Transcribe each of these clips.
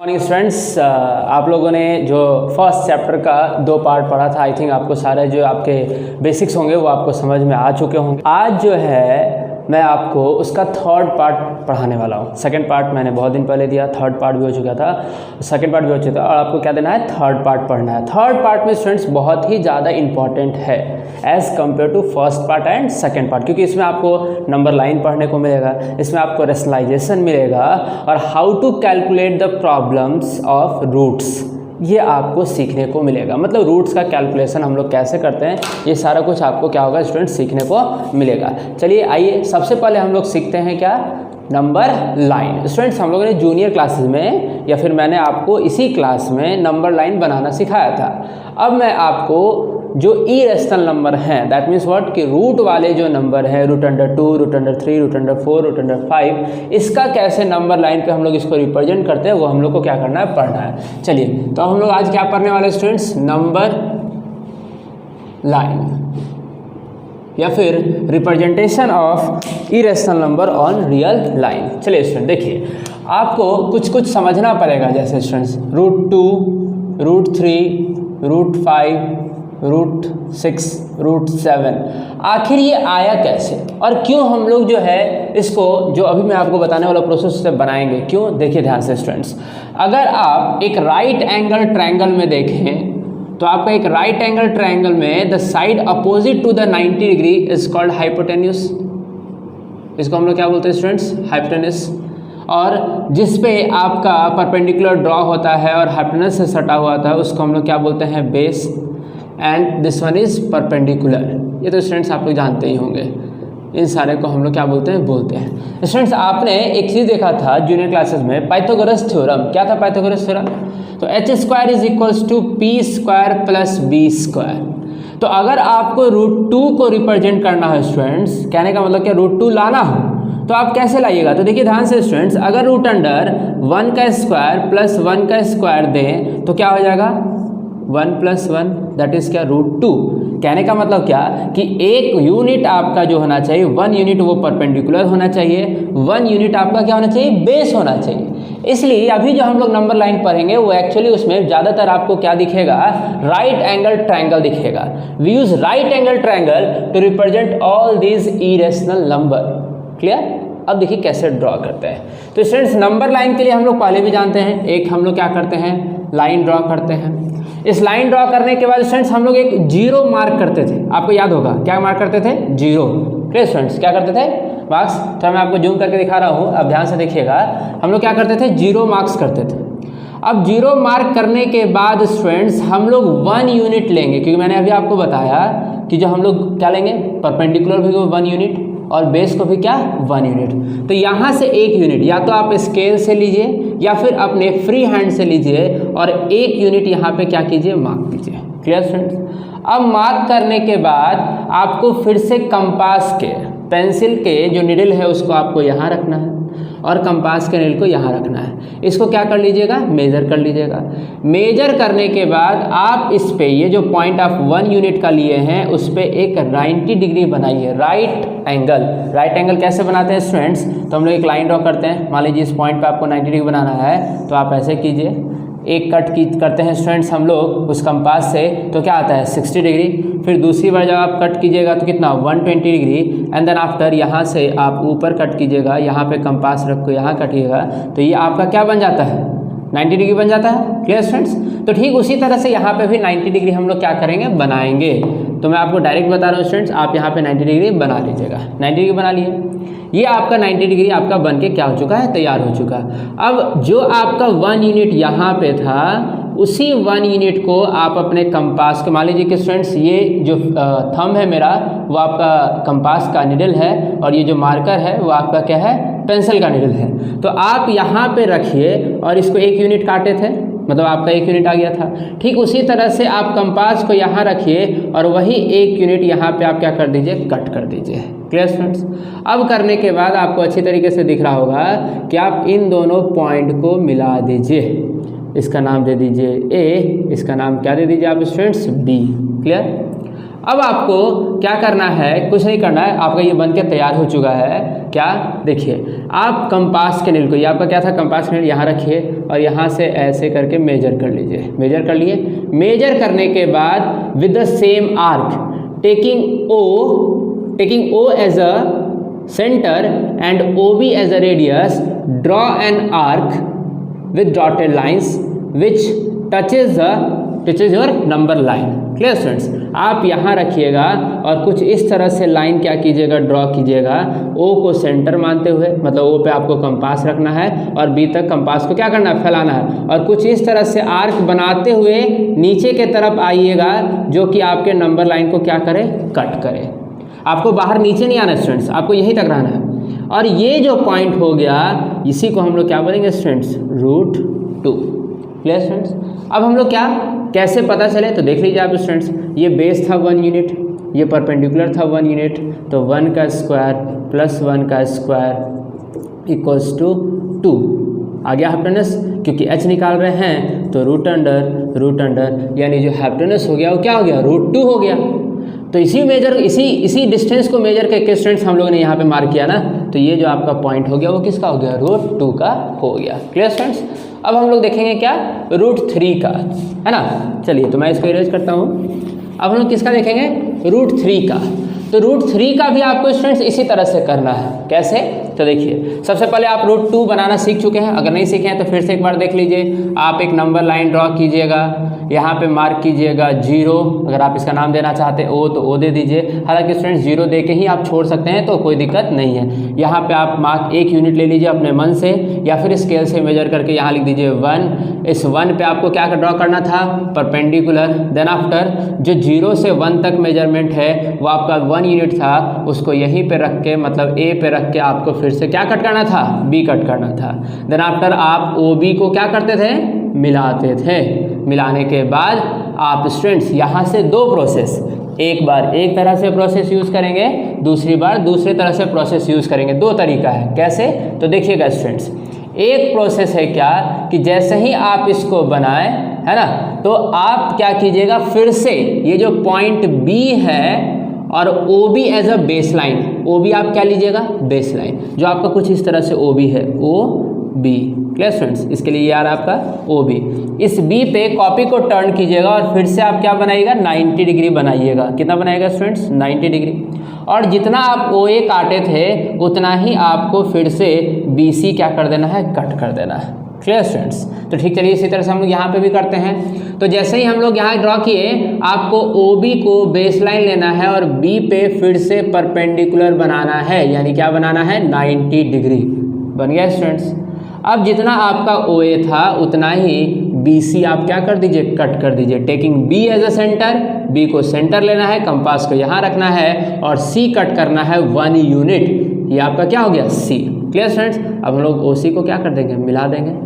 Morning students, आप लोगों ने जो फर्स्ट चैप्टर का 2 पार्ट पढ़ा था, आई थिंक आपको सारे जो आपके बेसिक्स होंगे वो आपको समझ में आ चुके होंगे। आज जो है मैं आपको उसका 3rd पार्ट पढ़ाने वाला हूँ। 2nd पार्ट मैंने बहुत दिन पहले दिया, 3rd पार्ट भी हो चुका था, 2nd पार्ट भी हो चुका था और आपको क्या देना है, 3rd पार्ट पढ़ना है। 3rd पार्ट में स्टूडेंट्स बहुत ही ज़्यादा इंपॉर्टेंट है as compare to first part and 2nd part, क्योंकि इसमें आपको नंबर लाइन पढ़ने को मिलेगा, इसमें आपको रेशनलाइजेशन मिलेगा और how to calculate the problems of roots, ये आपको सीखने को मिलेगा। मतलब रूट्स का कैलकुलेशन हम लोग कैसे करते हैं, ये सारा कुछ आपको क्या होगा स्टूडेंट सीखने को मिलेगा। चलिए आइए, सबसे पहले हम लोग सीखते हैं क्या, नंबर लाइन। स्टूडेंट्स हम लोगों ने जूनियर क्लासेस में या फिर मैंने आपको इसी क्लास में नंबर लाइन बनाना सिखाया था। अब मैं आपको जो इरेशनल नंबर हैं, दैट मीन्स व्हाट, कि रूट वाले जो नंबर है, √2, √3, √4, √5, इसका कैसे नंबर लाइन पे हम लोग इसको रिप्रेजेंट करते हैं, वो हम लोग को क्या करना है, पढ़ना है। चलिए तो हम लोग आज क्या पढ़ने वाले स्टूडेंट्स, नंबर लाइन या फिर representation of irrational number on real line. चलिए स्टूडेंट देखिए, आपको कुछ कुछ समझना पड़ेगा, जैसे स्टूडेंट्स √2, √3, √5, √6, √7, आखिर ये आया कैसे और क्यों हम लोग जो है इसको, जो अभी मैं आपको बताने वाला प्रोसेस से बनाएंगे, क्यों, देखिए ध्यान से स्टूडेंट्स। अगर आप एक राइट एंगल ट्रायंगल में देखें तो आपका एक राइट एंगल ट्रायंगल में the side opposite to the 90 degree is called hypotenuse. इसको हम लोग क्या बोलते हैं स्टूडेंट्स, हाइपोटेन्यूस। और जिस पे आपका परपेंडिकुलर ड्रॉ होता है और हाइपोटेन्यूस से सटा हुआ था, उसको हम लोग क्या बोलते हैं, base. And this one is perpendicular. ये तो स्टूडेंट्स आप लोग जानते ही होंगे, इन सारे को हम लोग क्या बोलते हैं। स्टूडेंट्स आपने एक चीज़ देखा था जूनियर क्लासेस में, पाइथागोरस थ्योरम। क्या था पाइथागोरस थ्योरम? तो h² = p² + b²। तो अगर आपको √2 को रिप्रेजेंट करना है स्टूडेंट्स, कहने का मतलब क्या, √2 लाना हो तो आप कैसे लाइएगा, तो देखिए ध्यान से स्टूडेंट्स, अगर √1 का स्क्वायर + 1 का स्क्वायर दें तो क्या हो जाएगा, 1 + 1, दैट इज़ क्या, √2। कहने का मतलब क्या कि एक यूनिट आपका जो होना चाहिए, 1 यूनिट वो परपेंडिकुलर होना चाहिए, 1 यूनिट आपका क्या होना चाहिए, बेस होना चाहिए। इसलिए अभी जो हम लोग नंबर लाइन पढ़ेंगे वो एक्चुअली उसमें ज़्यादातर आपको क्या दिखेगा, राइट एंगल ट्रायंगल दिखेगा। We use right angle triangle to represent all these irrational number. Clear? अब देखिए कैसे ड्रॉ करते हैं। तो स्टूडेंट्स नंबर लाइन के लिए हम लोग पहले भी जानते हैं, एक हम लोग क्या करते हैं, लाइन ड्रॉ करते हैं। इस लाइन ड्रॉ करने के बाद स्टूडेंट्स हम लोग एक जीरो मार्क करते थे, आपको याद होगा क्या मार्क करते थे, जीरो। क्लियर स्टूडेंट्स, क्या करते थे, मार्क्स। तो मैं आपको जूम करके दिखा रहा हूँ, अब ध्यान से देखिएगा, हम लोग क्या करते थे, जीरो मार्क्स करते थे। अब जीरो मार्क करने के बाद स्टूडेंट्स हम लोग 1 यूनिट लेंगे, क्योंकि मैंने अभी आपको बताया कि जो हम लोग क्या लेंगे, परपेंडिकुलर भी 1 यूनिट और बेस को भी क्या, 1 यूनिट। तो यहाँ से 1 यूनिट या तो आप स्केल से लीजिए या फिर अपने फ्री हैंड से लीजिए और 1 यूनिट यहाँ पे क्या कीजिए, मार्क कीजिए। Clear students? अब मार्क करने के बाद आपको फिर से कंपास के, पेंसिल के जो निडल है उसको आपको यहाँ रखना है और कंपास के निडल को यहाँ रखना है। इसको क्या कर लीजिएगा, मेजर कर लीजिएगा। मेजर करने के बाद आप इस पे, ये जो पॉइंट आप 1 यूनिट का लिए हैं उस पे एक 90 डिग्री बनाइए, राइट एंगल। राइट एंगल कैसे बनाते हैं स्टूडेंट्स, तो हम लोग एक लाइन ड्रॉ करते हैं। मान लीजिए इस पॉइंट पे आपको 90 डिग्री बनाना है तो आप ऐसे कीजिए, एक कट की करते हैं स्टूडेंट्स हम लोग उस कंपास से, तो क्या आता है, 60 डिग्री। फिर दूसरी बार जब आप कट कीजिएगा तो कितना, 120 डिग्री। एंड देन आफ्टर यहाँ से आप ऊपर कट कीजिएगा, यहाँ पे कंपास रख को यहाँ कटिएगा, तो ये आपका क्या बन जाता है, 90 डिग्री बन जाता है। Clear students? तो ठीक उसी तरह से यहाँ पे भी 90 डिग्री हम लोग क्या करेंगे, बनाएंगे। तो मैं आपको डायरेक्ट बता रहा हूँ स्टूडेंट्स, आप यहाँ पे 90 डिग्री बना लीजिएगा। 90 डिग्री बना लिए, ये आपका 90 डिग्री आपका बन के क्या हो चुका है, तैयार हो चुका। अब जो आपका 1 यूनिट यहाँ पे था, उसी 1 यूनिट को आप अपने कंपास के, मान लीजिए कि स्टूडेंट्स ये जो थंब है मेरा वो आपका कंपास का निडल है और ये जो मार्कर है वो आपका क्या है, पेंसिल का निडल है। तो आप यहाँ पे रखिए और इसको 1 यूनिट काटे थे, मतलब आपका 1 यूनिट आ गया था। ठीक उसी तरह से आप कंपास को यहाँ रखिए और वही 1 यूनिट यहाँ पे आप क्या कर दीजिए, कट कर दीजिए। Clear students? अब करने के बाद आपको अच्छी तरीके से दिख रहा होगा कि आप इन दोनों पॉइंट को मिला दीजिए। इसका नाम दे दीजिए A, इसका नाम क्या दे दीजिए आप स्टूडेंट्स, B। क्लियर? अब आपको क्या करना है, कुछ नहीं करना है, आपका ये बन के तैयार हो चुका है। क्या, देखिए आप कंपास के नील को, ये आपका क्या था, कंपास के नील यहाँ रखिए और यहाँ से ऐसे करके मेजर कर लीजिए। मेजर कर लिए, मेजर करने के बाद with the same arc taking O as a centre and OB as a radius, draw an arc with dotted lines which touches your number line। Clear students, आप यहाँ रखिएगा और कुछ इस तरह से लाइन क्या कीजिएगा, ड्रॉ कीजिएगा। O को सेंटर मानते हुए, मतलब O पे आपको कंपास रखना है और B तक कंपास को क्या करना है, फैलाना है, और कुछ इस तरह से आर्क बनाते हुए नीचे के तरफ आइएगा, जो कि आपके नंबर लाइन को क्या करे, कट करे। आपको बाहर नीचे नहीं आना स्टूडेंट्स, आपको यहीं तक रहना है। और ये जो पॉइंट हो गया, इसी को हम लोग क्या बोलेंगे स्टूडेंट्स, √2। क्लियर स्टूडेंट्स, अब हम लोग क्या, कैसे पता चले, तो देख लीजिए आप स्टूडेंट्स, ये बेस था 1 यूनिट, ये परपेंडिकुलर था 1 यूनिट, तो 1 का स्क्वायर प्लस 1 का स्क्वायर इक्वल्स टू 2 आ गया हाइपोटेनस। क्योंकि h निकाल रहे हैं तो रूट अंडर यानी जो हाइपोटेनस हो गया वो क्या हो गया, √2 हो गया। तो इसी डिस्टेंस को मेजर करके स्टूडेंट्स हम लोगों ने यहाँ पे मार्क किया ना, तो ये जो आपका पॉइंट हो गया वो किसका हो गया, √2 का हो गया। क्लियर स्टूडेंट्स, अब हम लोग देखेंगे क्या, √3 का, है ना। चलिए तो मैं इसको इरेज करता हूँ। अब हम लोग किसका देखेंगे, √3 का। तो √3 का भी आपको स्टूडेंट्स इसी तरह से करना है। कैसे, तो देखिए सबसे पहले आप √2 बनाना सीख चुके हैं, अगर नहीं सीखे हैं तो फिर से एक बार देख लीजिए। आप एक नंबर लाइन ड्रॉ कीजिएगा, यहाँ पे मार्क कीजिएगा 0, अगर आप इसका नाम देना चाहते हैं O तो O दे दीजिए। हालांकि स्टूडेंट्स 0 दे के ही आप छोड़ सकते हैं, तो कोई दिक्कत नहीं है। यहाँ पे आप मार्क 1 यूनिट ले लीजिए अपने मन से, या फिर स्केल से मेजर करके यहाँ लिख दीजिए 1। इस 1 पे आपको क्या ड्रॉ करना था, परपेंडिकुलर। देन आफ्टर जो 0 से 1 तक मेजरमेंट है वो आपका 1 यूनिट था, उसको यहीं पे रख के, मतलब A पे रख के आपको फिर से क्या कट करना था, B कट करना था। देन आफ्टर आप OB को क्या करते थे, मिलाते थे। मिलाने के बाद आप स्टूडेंट्स यहाँ से 2 प्रोसेस, एक बार एक तरह से प्रोसेस यूज़ करेंगे, दूसरी बार दूसरी तरह से प्रोसेस यूज़ करेंगे। 2 तरीका है। कैसे, तो देखिएगा स्टूडेंट्स, एक प्रोसेस है क्या कि जैसे ही आप इसको बनाएं, है ना, तो आप क्या कीजिएगा, फिर से ये जो पॉइंट B है और OB as a base line, OB आप क्या लीजिएगा, बेस लाइन, जो आपका कुछ इस तरह से OB है, OB। क्लियर स्टूडेंट्स, इसके लिए ये आ रहा है आपका OB। इस B पे कॉपी को टर्न कीजिएगा और फिर से आप क्या बनाइएगा, 90 डिग्री बनाइएगा। कितना बनाएगा स्टूडेंट्स, 90 डिग्री। और जितना आप OA काटे थे उतना ही आपको फिर से BC क्या कर देना है, कट कर देना है। क्लियर स्टूडेंट्स, तो ठीक, चलिए इसी तरह से हम लोग यहाँ पे भी करते हैं। तो जैसे ही हम लोग यहाँ ड्रॉ किए, आपको OB को बेस लाइन लेना है और B पे फिर से परपेंडिकुलर बनाना है, यानी क्या बनाना है, 90 डिग्री। बन गया स्टूडेंट्स। अब जितना आपका OA था उतना ही BC आप क्या कर दीजिए, कट कर दीजिए। Taking B as a centre, B को सेंटर लेना है, कंपास को यहाँ रखना है और C कट करना है 1 यूनिट। ये आपका क्या हो गया, C। क्लियर स्टूडेंट्स, अब हम लोग OC को क्या कर देंगे, मिला देंगे।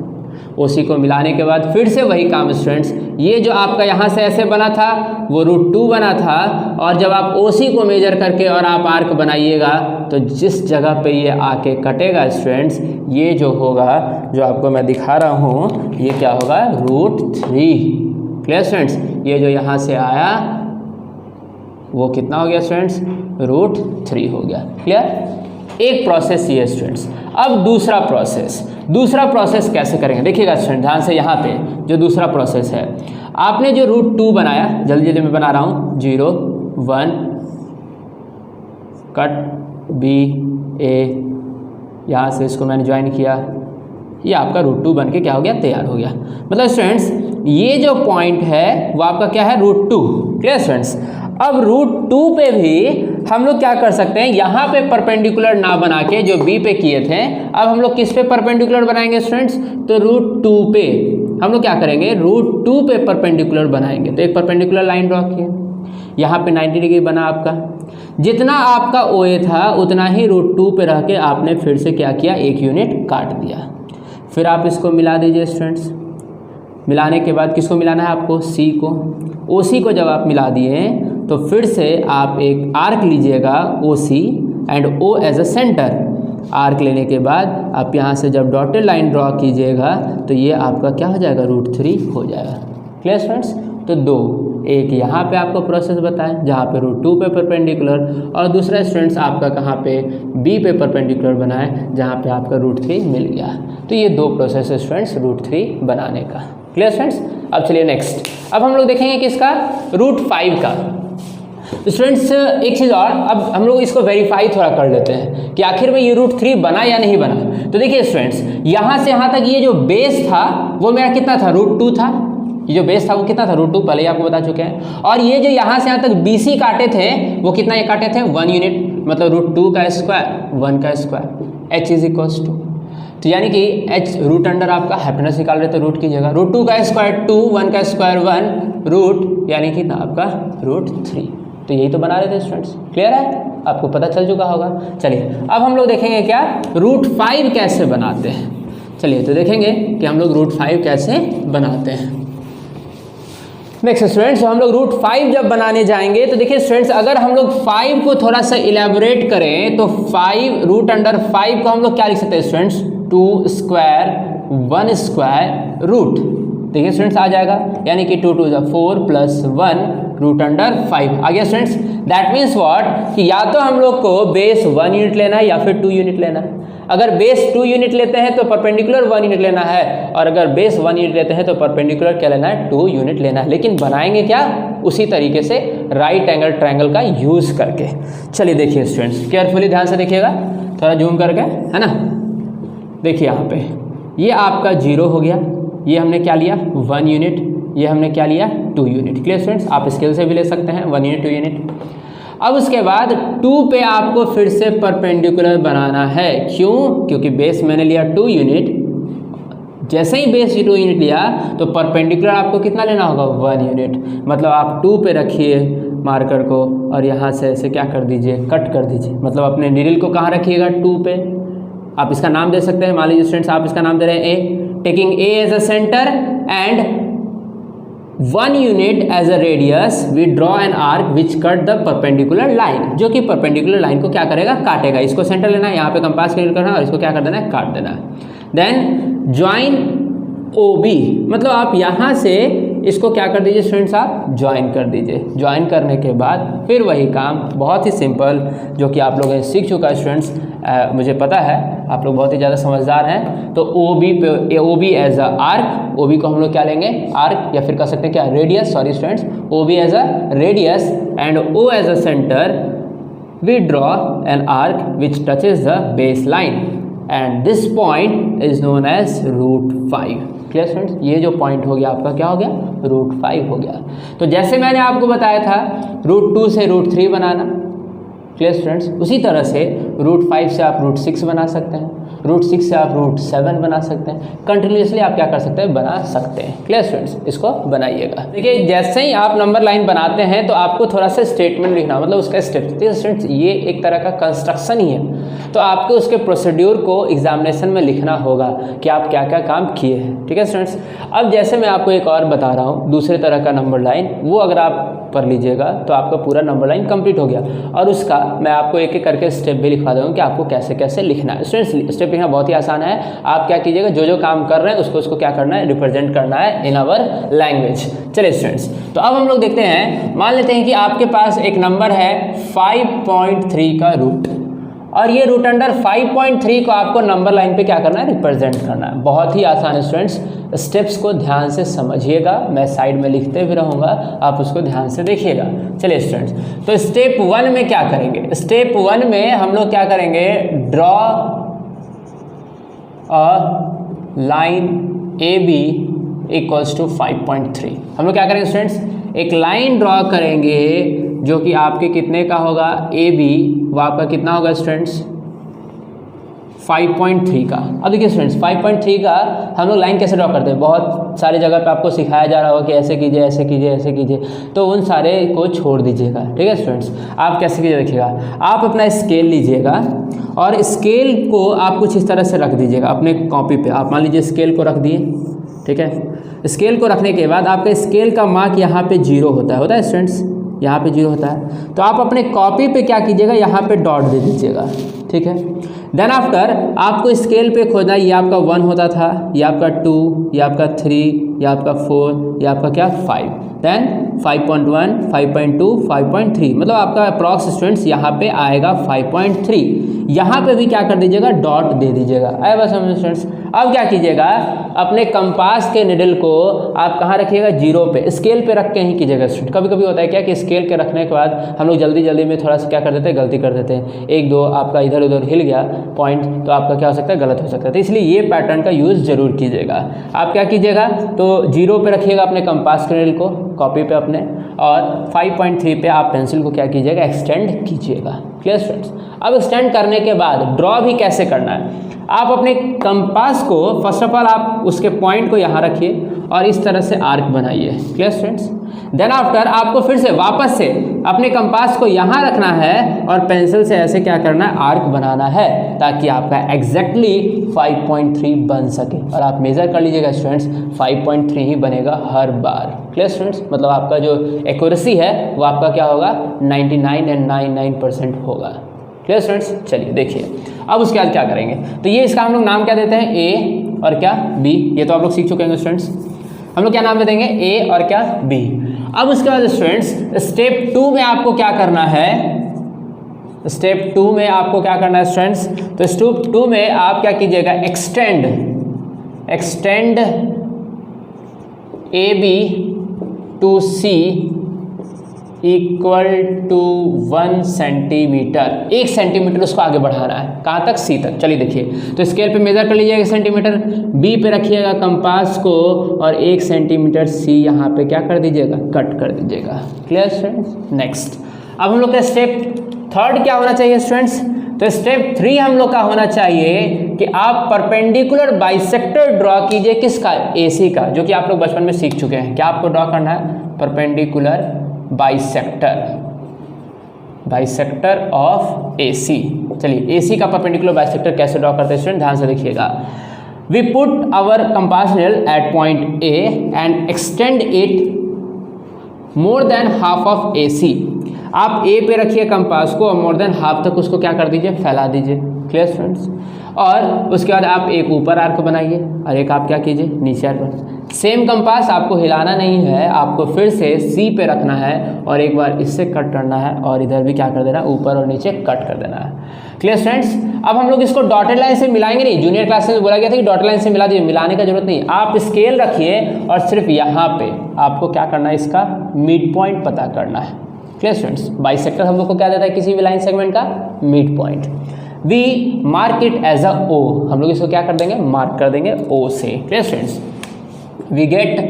OC को मिलाने के बाद फिर से वही काम स्टूडेंट्स, ये जो आपका यहाँ से ऐसे बना था वो √2 बना था, और जब आप OC को मेजर करके और आप आर्क बनाइएगा तो जिस जगह पे ये आके कटेगा स्टूडेंट्स, ये जो होगा, जो आपको मैं दिखा रहा हूँ, ये क्या होगा, √3। क्लियर स्टूडेंट्स, ये जो यहाँ से आया वो कितना हो गया स्टूडेंट्स, √3 हो गया। क्लियर, एक प्रोसेस ये स्टूडेंट्स। अब दूसरा प्रोसेस कैसे करेंगे, देखिएगा स्टूडेंट ध्यान से। यहाँ पे जो दूसरा प्रोसेस है, आपने जो √2 बनाया, जल्दी जल्दी मैं बना रहा हूँ, 0 1 कट B A, यहाँ से इसको मैंने ज्वाइन किया, ये आपका √2 बन के क्या हो गया, तैयार हो गया। मतलब स्टूडेंट्स ये जो पॉइंट है वो आपका क्या है, √2। क्लियर स्टूडेंट्स, अब √2 पे भी हम लोग क्या कर सकते हैं, यहाँ पे परपेंडिकुलर ना बना के जो B पे किए थे, अब हम लोग किस पे परपेंडिकुलर बनाएंगे स्टूडेंट्स, तो √2 पे हम लोग क्या करेंगे, √2 पे परपेंडिकुलर बनाएंगे। तो एक परपेंडिकुलर लाइन ड्रॉ किए, यहाँ पे 90 डिग्री बना आपका। जितना आपका OA था उतना ही √2 पे रह के आपने फिर से क्या किया, 1 यूनिट काट दिया। फिर आप इसको मिला दीजिए स्टूडेंट्स। मिलाने के बाद किसको मिलाना है आपको, C को। OC को जब आप मिला दिए तो फिर से आप एक आर्क लीजिएगा OC and O as a centre. Arc लेने के बाद आप यहाँ से जब डॉटेड लाइन ड्रॉ कीजिएगा तो ये आपका क्या हो जाएगा, √3 हो जाएगा। क्लियर स्टूडेंट्स, तो 2 एक यहाँ पे आपको प्रोसेस बताएं जहाँ पे √2 पे परपेंडिकुलर, और दूसरा स्टूडेंट्स आपका कहाँ पे बी पे परपेंडिकुलर बनाएं जहाँ पे आपका √3 मिल गया। तो ये दो प्रोसेस है स्टूडेंट्स √3 बनाने का। Clear students? अब चलिए नेक्स्ट, अब हम लोग देखेंगे किसका, √5 का। स्टूडेंट्स एक चीज़ और, अब हम लोग इसको वेरीफाई थोड़ा कर लेते हैं कि आखिर में ये √3 बना या नहीं बना। तो देखिए स्टूडेंट्स, यहाँ से यहाँ तक ये जो बेस था वो मेरा कितना था, √2 था। ये जो बेस था वो कितना था, √2, पहले ही आपको बता चुके हैं। और ये जो यहाँ से यहाँ तक BC काटे थे वो कितना ये काटे थे, 1 यूनिट, मतलब √2 का स्क्वायर 1 का square, h is equals to, तो यानी कि h रूट अंडर आपका हैप्पीनेस निकाल रहे थे रूट की जगह, √2 का स्क्वायर 2, 1 का स्क्वायर 1, रूट यानी कि आपका √3। तो यही तो बना रहे थे स्टूडेंट्स। क्लियर है, आपको पता चल चुका होगा। चलिए अब हम लोग देखेंगे क्या, √5 कैसे बनाते हैं। चलिए तो देखेंगे कि हम लोग √5 कैसे बनाते हैं। नेक्स्ट स्टूडेंट्स, हम लोग √5 जब बनाने जाएंगे तो देखिए स्टूडेंट्स, अगर हम लोग 5 को थोड़ा सा इलेबोरेट करें तो 5 रूट अंडर 5 को हम लोग क्या लिख सकते हैं स्टूडेंट्स, 2 स्क्वायर 1 स्क्वायर रूट। देखिए स्टूडेंट्स आ जाएगा, यानी कि 2 2 4 प्लस 1 रूट अंडर 5 आ गया स्टूडेंट्स। दैट मीन्स व्हाट, कि या तो हम लोग को बेस 1 यूनिट लेना है या फिर 2 यूनिट लेना है। अगर बेस 2 यूनिट लेते हैं तो परपेंडिकुलर 1 यूनिट लेना है, और अगर बेस 1 यूनिट लेते हैं तो परपेंडिकुलर क्या लेना है, 2 यूनिट लेना है। लेकिन बनाएंगे क्या, उसी तरीके से राइट एंगल ट्रायंगल का यूज़ करके। चलिए देखिए स्टूडेंट्स, केयरफुली ध्यान से देखिएगा, थोड़ा जूम करके, है ना। देखिए यहाँ पे ये आपका 0 हो गया, ये हमने क्या लिया 1 यूनिट, ये हमने क्या लिया 2 यूनिट। क्लियर स्टूडेंट्स, आप स्केल से भी ले सकते हैं 1 यूनिट 2 यूनिट। अब उसके बाद 2 पे आपको फिर से परपेंडिकुलर बनाना है। क्यों? क्योंकि बेस मैंने लिया 2 यूनिट, जैसे ही बेस 2 यूनिट लिया तो परपेंडिकुलर आपको कितना लेना होगा, 1 यूनिट। मतलब आप 2 पे रखिए मार्कर को, और यहाँ से ऐसे क्या कर दीजिए, कट कर दीजिए। मतलब अपने नीडल को कहाँ रखिएगा, 2 पे। आप इसका नाम दे सकते हैं, मान लीजिए स्टूडेंट्स आप इसका नाम दे रहे हैं A, taking A as a centre and 1 unit as a radius, we draw an arc which cut the perpendicular line, जो कि परपेंडिकुलर लाइन को क्या करेगा, काटेगा। इसको सेंटर लेना है, यहाँ पे कंपास क्लियर करना है और इसको क्या कर देना है, काट देना है। देन ज्वाइन OB, मतलब आप यहाँ से इसको क्या कर दीजिए स्टूडेंट्स, आप ज्वाइन कर दीजिए। ज्वाइन करने के बाद फिर वही काम, बहुत ही सिंपल, जो कि आप लोगों ने सीख चुका है स्टूडेंट्स, मुझे पता है आप लोग बहुत ही ज़्यादा समझदार हैं। तो OB पे OB as a arc, OB को हम लोग क्या लेंगे, आर्क, या फिर कह सकते हैं क्या, radius, sorry students, OB as a radius and O as a centre, we draw an arc which touches the base line and this point is known as √5। Clear students, ये जो पॉइंट हो गया आपका क्या हो गया, √5 हो गया। तो जैसे मैंने आपको बताया था √2 से √3 बनाना, क्लियर स्टूडेंट्स, उसी तरह से √5 से आप √6 बना सकते हैं, √6 से आप √7 बना सकते हैं। कंटिन्यूसली आप क्या कर सकते हैं, बना सकते हैं। क्लियर स्टूडेंट्स, इसको बनाइएगा। देखिए जैसे ही आप नंबर लाइन बनाते हैं तो आपको थोड़ा सा स्टेटमेंट लिखना, मतलब उसका स्टेप। स्टूडेंट्स ये एक तरह का कंस्ट्रक्शन ही है, तो आपको उसके प्रोसीड्यूर को एग्जामिनेशन में लिखना होगा कि आप क्या क्या काम किए हैं। ठीक है स्टूडेंट्स, अब जैसे मैं आपको एक और बता रहा हूँ दूसरे तरह का नंबर लाइन, वो अगर आप पढ़ लीजिएगा तो आपका पूरा नंबर लाइन कंप्लीट हो गया। और उसका मैं आपको एक एक करके स्टेप भी लिखवा दूँगा कि आपको कैसे कैसे लिखना है। स्टूडेंट्स स्टेप लिखना बहुत ही आसान है। आप क्या कीजिएगा, जो जो काम कर रहे हैं उसको क्या करना है, रिप्रेजेंट करना है इन आवर लैंग्वेज। चलिए स्टूडेंट्स, तो अब हम लोग देखते हैं, मान लेते हैं कि आपके पास एक नंबर है 5.3 का रूट, और ये रूट अंडर 5.3 को आपको नंबर लाइन पे क्या करना है, रिप्रेजेंट करना है। बहुत ही आसान है स्टूडेंट्स, स्टेप्स को ध्यान से समझिएगा, मैं साइड में लिखते भी रहूँगा, आप उसको ध्यान से देखिएगा। चलिए स्टूडेंट्स, तो स्टेप 1 में क्या करेंगे, स्टेप 1 में हम लोग क्या करेंगे, draw a line AB equals to 5.3। हम लोग क्या करेंगे स्टूडेंट्स, एक लाइन ड्रॉ करेंगे जो कि आपके कितने का होगा, AB, वो आपका कितना होगा स्टूडेंट्स, 5.3 का। अब देखिए स्टूडेंट्स 5.3 का हम लोग लाइन कैसे ड्रॉ करते हैं, बहुत सारे जगह पे आपको सिखाया जा रहा होगा कि ऐसे कीजिए ऐसे कीजिए ऐसे कीजिए, तो उन सारे को छोड़ दीजिएगा। ठीक है स्टूडेंट्स, आप कैसे कीजिए देखिएगा, आप अपना स्केल लीजिएगा और स्केल को आप कुछ इस तरह से रख दीजिएगा अपने कॉपी पे। आप मान लीजिए स्केल को रख दिए, ठीक है। स्केल को रखने के बाद आपका स्केल का मार्क यहाँ पे 0 होता है स्टूडेंट्स, यहाँ पे 0 होता है, तो आप अपने कॉपी पे क्या कीजिएगा, यहाँ पे डॉट दे दीजिएगा, ठीक है। देन आफ्टर आपको स्केल पे खोजना, ये आपका 1 होता था, ये आपका 2, ये आपका 3, ये आपका 4, ये आपका क्या 5, देन 5.1, 5.2, 5.3, मतलब आपका अप्रॉक्स स्टूडेंट्स यहाँ पे आएगा 5.3। यहाँ पे भी क्या कर दीजिएगा, डॉट दे दीजिएगा। आए बस हम स्टूडेंट्स। अब क्या कीजिएगा, अपने कंपास के निडल को आप कहाँ रखिएगा, 0 पे, स्केल पे रख के ही कीजिएगा स्टूडेंट। कभी कभी होता है क्या कि स्केल के रखने के बाद हम लोग जल्दी जल्दी में थोड़ा सा क्या कर देते हैं, गलती कर देते हैं, 1-2 आपका इधर उधर हिल गया पॉइंट, तो आपका क्या हो सकता है, गलत हो सकता है। तो इसलिए ये पैटर्न का यूज़ जरूर कीजिएगा। आप क्या कीजिएगा, तो 0 पे रखिएगा अपने कंपास के निडल को कॉपी पे अपने, और 5.3 पे आप पेंसिल को क्या कीजिएगा, एक्सटेंड कीजिएगा। Clear students. अब एक्सटेंड करने के बाद ड्रॉ भी कैसे करना है, आप अपने कंपास को फर्स्ट ऑफ ऑल आप उसके पॉइंट को यहाँ रखिए और इस तरह से आर्क बनाइए। Clear students. देन आफ्टर आपको फिर से वापस से अपने कंपास को यहाँ रखना है और पेंसिल से ऐसे क्या करना है, आर्क बनाना है, ताकि आपका एग्जैक्टली 5.3 बन सके। और आप मेज़र कर लीजिएगा स्टूडेंट्स, 5.3 ही बनेगा हर बार। Clear students. मतलब आपका जो एक्यूरेसी है वो आपका क्या होगा, 99.99% होगा। Clear students. चलिए देखिए अब उसके बाद क्या करेंगे, तो ये इसका हम लोग नाम क्या देते हैं, ए और क्या बी, ये तो आप लोग सीख चुके हैं स्टूडेंट्स। हम लोग क्या नाम दे देंगे, ए और क्या बी। अब उसके बाद स्टूडेंट्स स्टेप 2 में आपको क्या करना है, स्टेप 2 में आपको क्या करना है स्टूडेंट्स, तो स्टेप 2 में आप क्या कीजिएगा, extend A B to C equal to 1 centimetre, 1 centimetre उसको आगे बढ़ाना है, कहाँ तक, सी तक। चलिए देखिए, तो स्केल पे मेजर कर लीजिएगा 1 सेंटीमीटर, बी पे रखिएगा कंपास को और 1 सेंटीमीटर सी यहाँ पे क्या कर दीजिएगा, कट कर दीजिएगा। Clear students. नेक्स्ट अब हम लोग का स्टेप 3 क्या होना चाहिए स्टूडेंट्स, तो स्टेप 3 हम लोग का होना चाहिए कि आप परपेंडिकुलर बाइसेक्टर ड्रॉ कीजिए, किसका, एसी का, जो कि आप लोग बचपन में सीख चुके हैं। क्या आपको ड्रॉ करना है, परपेंडिकुलर बाइसेक्टर ऑफ एसी। चलिए एसी का परपेंडिकुलर बाइसेक्टर कैसे ड्रॉ करते हैं स्टूडेंट, ध्यान से देखिएगा। We put our compass needle at point A and extend it more than half of AC. आप ए पे रखिए कंपास को और मोर देन हाफ तक उसको क्या कर दीजिए, फैला दीजिए। Clear students. और उसके बाद आप एक ऊपर आर्क बनाइए और एक आप क्या कीजिए, नीचे आर्क। सेम कंपास आपको हिलाना नहीं है, आपको फिर से सी पे रखना है और एक बार इससे कट करना है और इधर भी क्या कर देना है, ऊपर और नीचे कट कर देना है। Clear students. अब हम लोग इसको डॉटेड लाइन से मिलाएंगे नहीं, जूनियर क्लास में बोला गया था कि डॉटेड लाइन से मिला दीजिए, मिलाने का जरूरत नहीं। आप स्केल रखिए और सिर्फ यहाँ पे आपको क्या करना है, इसका मिड पॉइंट पता करना है। Clear students. बाइसेक्टर हम लोग को क्या देता है, किसी भी लाइन सेगमेंट का midpoint. We mark it as a O, हम लोग इसको क्या कर देंगे, मार्क कर देंगे ओ से। Clear students. We get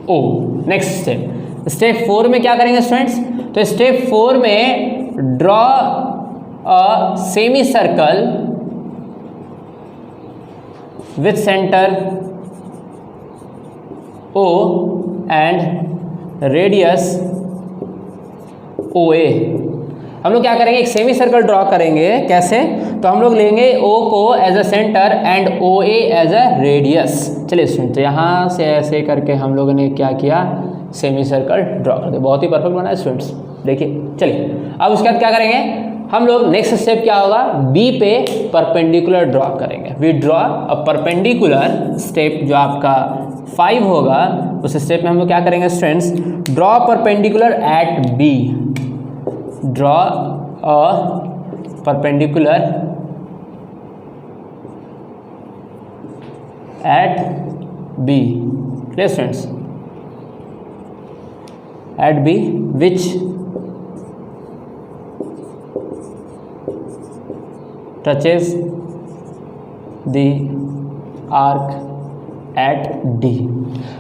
O. Next step 4 में क्या करेंगे स्टूडेंट्स, तो स्टेप 4 में draw a semi circle with centre O and radius O A. हम लोग क्या करेंगे, एक सेमी सर्कल ड्रॉ करेंगे। कैसे, तो हम लोग लेंगे ओ को as a centre and O A as a radius. चलिए स्टूडेंट, तो यहाँ से ऐसे करके हम लोगों ने क्या किया, सेमी सर्कल ड्रॉ कर दिया। बहुत ही परफेक्ट बना है स्टूडेंट्स। देखिए चलिए अब उसके बाद क्या करेंगे हम लोग, नेक्स्ट स्टेप क्या होगा, बी पे परपेंडिकुलर ड्रॉ करेंगे। We draw a perpendicular, step जो आपका 5 होगा उस स्टेप में हम लोग क्या करेंगे students, draw perpendicular at B, draw a perpendicular at B. Clear students. At B which touches the arc at D.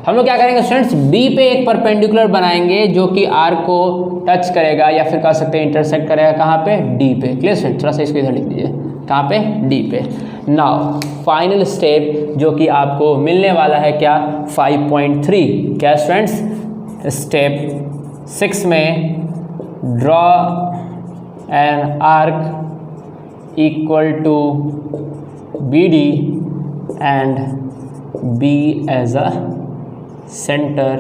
हम लोग क्या करेंगे स्टूडेंट्स, बी पे एक परपेंडिकुलर बनाएंगे जो कि आर्क को टच करेगा या फिर कह सकते हैं इंटरसेक्ट करेगा, कहाँ पे, डी पे। Clear student. थोड़ा सा इसको इधर लिख दीजिए, कहाँ पे, डी पे। नाउ फाइनल स्टेप जो कि आपको मिलने वाला है क्या, 5.3। क्या स्टूडेंट्स, स्टेप 6 में draw an arc equal to B D and B as a center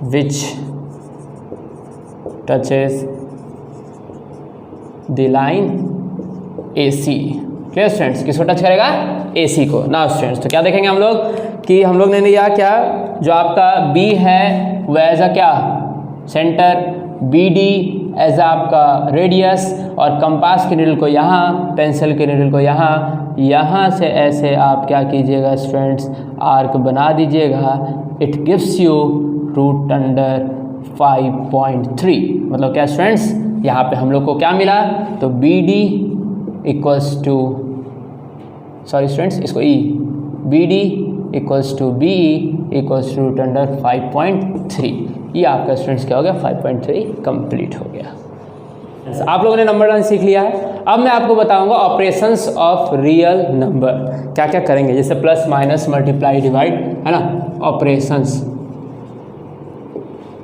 which touches the line AC। Clear students, किसको टच करेगा? AC को। नाउ स्टूडेंट्स, तो क्या देखेंगे हम लोग कि हम लोग ने लिया क्या, जो आपका B है वो एज अ क्या सेंटर, BD एज आपका रेडियस, और कंपास के नीडल को यहाँ, पेंसिल के नीडल को यहाँ, यहाँ से ऐसे आप क्या कीजिएगा स्टूडेंट्स, आर्क बना दीजिएगा। It gives you root under 5.3। मतलब क्या स्टूडेंट्स, यहाँ पे हम लोग को क्या मिला, तो BD equals to, sorry students इसको E, BD equals to BE equals to root under 5.3। ये आपका स्टूडेंट्स क्या हो गया, 5.3 कंप्लीट हो गया। आप लोगों ने नंबर लाइन सीख लिया है। अब मैं आपको बताऊंगा ऑपरेशंस ऑफ रियल नंबर, क्या क्या करेंगे, जैसे प्लस माइनस मल्टीप्लाई डिवाइड, है ना, operations.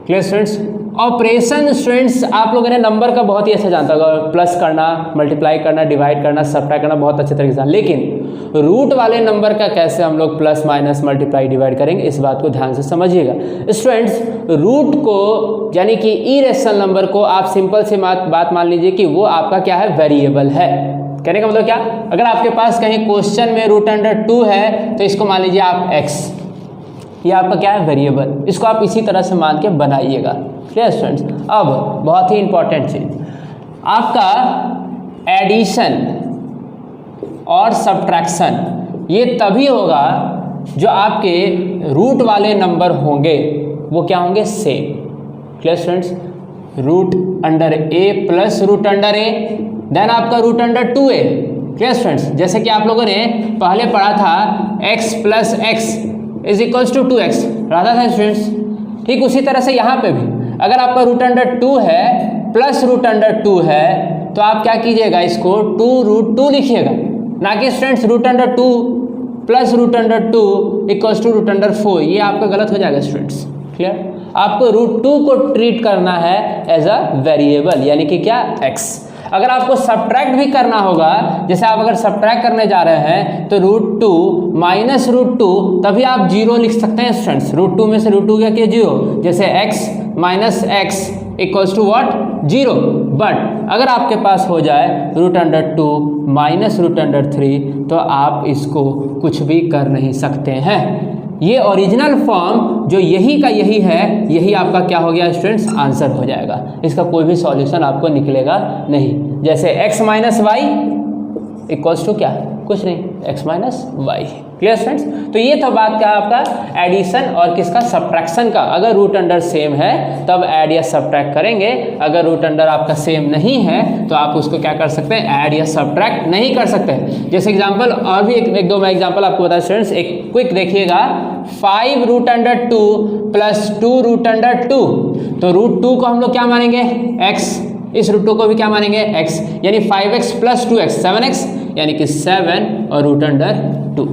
Clear students? Operation students आप लोगों ने नंबर का बहुत ही अच्छा जानता होगा, प्लस करना, मल्टीप्लाई करना, डिवाइड करना, सब्ट्रैक्ट करना बहुत अच्छे तरीके से, लेकिन रूट वाले नंबर का कैसे हम लोग प्लस माइनस मल्टीप्लाई डिवाइड करेंगे, इस बात को ध्यान से समझिएगा स्टूडेंट्स। रूट को यानी कि इरेशनल नंबर को आप सिंपल सी बात मान लीजिए कि वो आपका क्या है, वेरिएबल है। कहने का मतलब क्या, अगर आपके पास कहीं क्वेश्चन में रूट अंडर 2 है तो इसको मान लीजिए आप x, ये आपका क्या है, वेरिएबल। इसको आप इसी तरह से मान के बनाइएगा। Clear students? अब बहुत ही इंपॉर्टेंट चीज, आपका एडिशन और सब्ट्रैक्शन ये तभी होगा जो आपके रूट वाले नंबर होंगे वो क्या होंगे, same. Clear students? Root under a plus root under a, then आपका root under 2a। Clear students? जैसे कि आप लोगों ने पहले पढ़ा था x plus x is equals to 2x, रहा था स्टूडेंट्स। ठीक उसी तरह से यहाँ पे भी अगर आपका रूट अंडर 2 है प्लस रूट अंडर 2 है तो आप क्या कीजिएगा, इसको 2√2 लिखिएगा, ना कि students root under 2 plus root under 2 equals to root under 4। ये आपका गलत हो जाएगा स्टूडेंट्स। क्लियर? आपको रूट 2 को ट्रीट करना है एज अ वेरिएबल, यानी कि क्या, x। अगर आपको सब्ट्रैक्ट भी करना होगा, जैसे आप अगर सब्ट्रैक्ट करने जा रहे हैं तो √2 माइनस √2, तभी आप 0 लिख सकते हैं स्टूडेंट्स। √2 में से √2 क्या किया, 0। जैसे x minus X equals to what, 0। But अगर आपके पास हो जाए root under 2 minus root under 3 तो आप इसको कुछ भी कर नहीं सकते हैं। ये ओरिजिनल फॉर्म जो यही का यही है, यही आपका क्या हो गया स्टूडेंट्स, आंसर हो जाएगा। इसका कोई भी सॉल्यूशन आपको निकलेगा नहीं। जैसे x minus Y equals to क्या, कुछ नहीं, x minus Y. Clear students? तो ये था बात क्या आपका एडिशन और किसका, सब्ट्रैक्शन का। अगर रूट अंडर सेम है तब ऐड या सब्ट्रैक्ट करेंगे, अगर रूट अंडर आपका सेम नहीं है तो आप उसको क्या कर सकते हैं, ऐड या सब्ट्रैक्ट नहीं कर सकते। जैसे एग्जांपल और भी एक दो मैं एग्जांपल आपको बताया स्टूडेंट्स, एक क्विक देखिएगा। 5 root under 2 plus 2 root under 2, तो रूट 2 को हम लोग क्या मानेंगे, x, इस रूट 2 को भी क्या मानेंगे, x, यानी 5x प्लस 2x 7x, यानी कि 7 और रूट अंडर 2।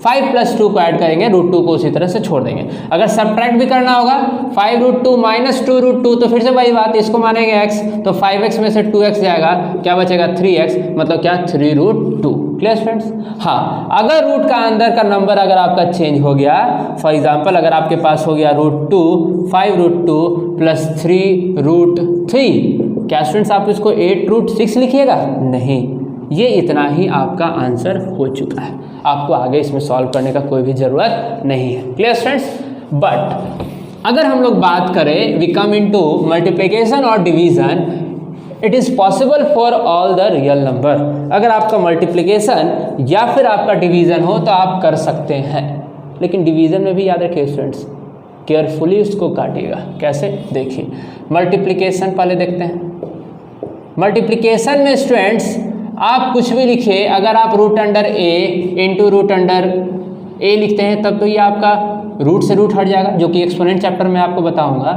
5 प्लस 2 को ऐड करेंगे, रूट 2 को उसी तरह से छोड़ देंगे। अगर सब्ट्रैक्ट भी करना होगा 5 रूट 2 माइनस 2 रूट 2, तो फिर से वही बात, इसको मानेंगे x, तो 5x में से 2x जाएगा, क्या बचेगा 3x, मतलब क्या 3 रूट 2। Clear friends? हाँ, अगर रूट का अंदर का नंबर अगर आपका चेंज हो गया, फॉर एग्जाम्पल अगर आपके पास हो गया रूट 2 5 रूट 2 प्लस 3 रूट 3, क्या स्टूडेंट्स आप इसको 8 रूट 6 लिखिएगा? नहीं, ये इतना ही आपका आंसर हो चुका है। आपको आगे इसमें सॉल्व करने का कोई भी ज़रूरत नहीं है। Clear students? बट अगर हम लोग बात करें, वी कम इनटू मल्टीप्लिकेशन और division, it is possible for all the real number. अगर आपका मल्टीप्लिकेशन या फिर आपका डिवीज़न हो तो आप कर सकते हैं, लेकिन डिवीज़न में भी याद रखिए स्टूडेंट्स, केयरफुली उसको काटिएगा। कैसे? देखिए, मल्टीप्लिकेशन पहले देखते हैं। मल्टीप्लिकेशन में स्टूडेंट्स आप कुछ भी लिखिए, अगर आप root under a into root under a लिखते हैं तब तो ये आपका रूट से रूट हट जाएगा, जो कि एक्सपोनेंट चैप्टर में आपको बताऊंगा।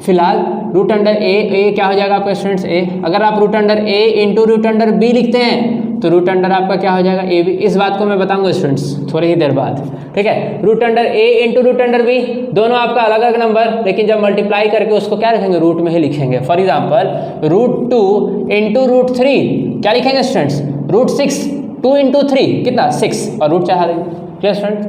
फिलहाल रूट अंडर a क्या हो जाएगा आपका स्टूडेंट्स a। अगर आप root under a into root under b लिखते हैं तो रूट अंडर आपका क्या हो जाएगा a b। इस बात को मैं बताऊंगा स्टूडेंट्स थोड़ी ही देर बाद, ठीक है। Root under a into root under b दोनों आपका अलग अलग नंबर, लेकिन जब मल्टीप्लाई करके उसको क्या रखेंगे, रूट में ही लिखेंगे। For example root 2 into root 3 क्या लिखेंगे स्टूडेंट्स, रूट 6। 2 इंटू 3 कितना, 6, और रूट चढ़ा देंगे। Clear students?